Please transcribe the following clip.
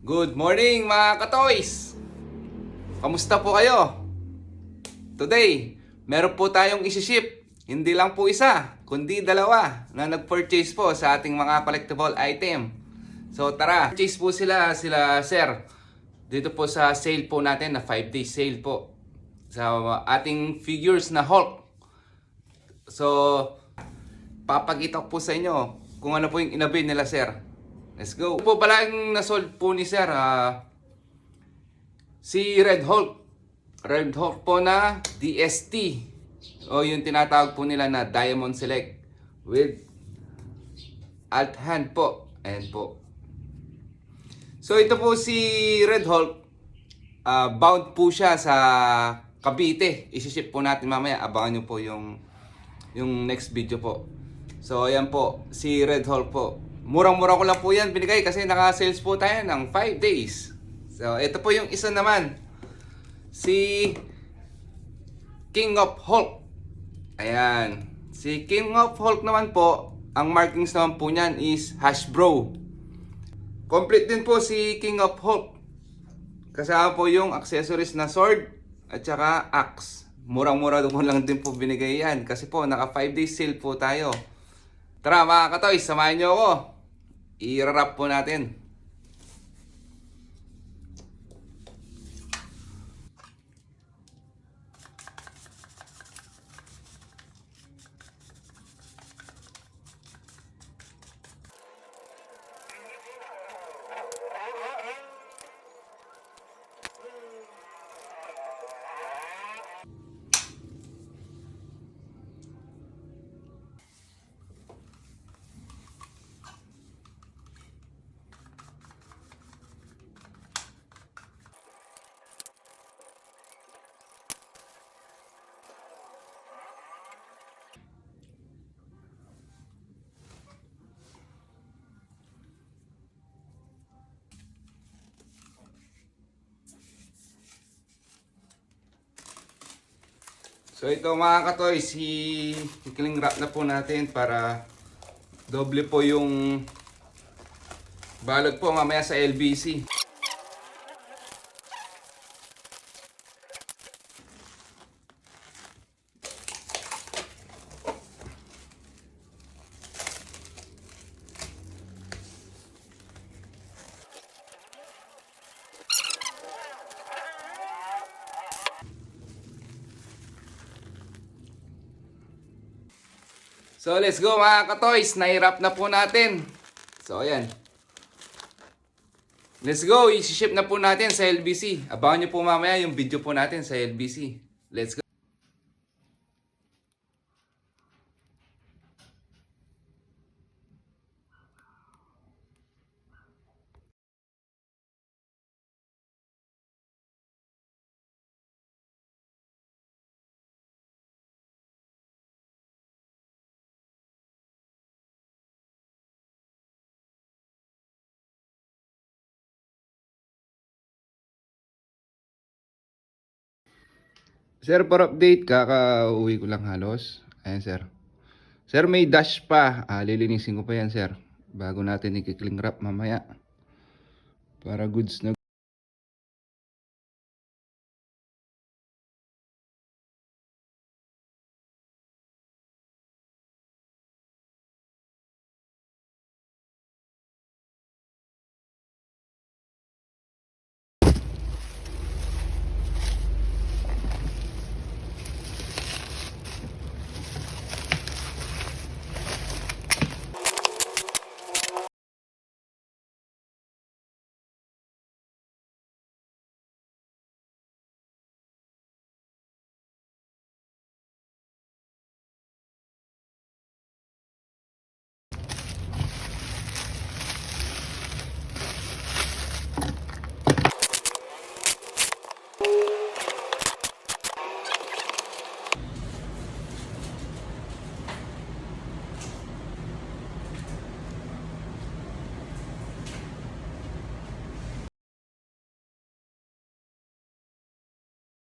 Good morning mga katoys! Kamusta po kayo? Today, meron po tayong isi-ship. Hindi lang po isa, kundi dalawa na nag-purchase po sa ating mga collectible item. So tara, purchase po sila sir. Dito po sa sale po natin na 5-day sale po. Sa ating figures na Hulk. So, papakita ko po sa inyo kung ano po yung inabil nila sir. Let's go. Ito po pala yung nasold po ni sir. Si Red Hulk. Red Hulk po na DST. O yung tinatawag po nila na Diamond Select. With alt hand po. Ayan po. So ito po si Red Hulk. Bound po siya sa Cavite. Isi-ship po natin mamaya. Abangan nyo po yung next video po. So ayan po. Si Red Hulk po. Murang-mura ko lang po yan binigay kasi naka-sales po tayo ng 5 days. So, ito po yung isa naman. Si King of Hulk. Ayan. Si King of Hulk naman po, ang markings naman po niyan is Hasbro. Complete din po si King of Hulk. Kasama po yung accessories na sword at saka axe. Murang-mura ko lang din po binigay yan kasi po naka 5 days sale po tayo. Tara mga katoy, samahan nyo ako. I-wrap po natin. So ito mga katoy, i-cling wrap na po natin para doble po yung balot po mamaya sa LBC. So let's go mga katoys, na-wrap na po natin. So ayan. Let's go, i-ship na po natin sa LBC. Abangan nyo po mamaya yung video po natin sa LBC. Let's go. Sir, for update, kaka-uwi ko lang halos. Ayan sir. Sir, may dash pa. Lilinisin ko pa yan sir. Bago natin i-cling wrap mamaya. Para goods na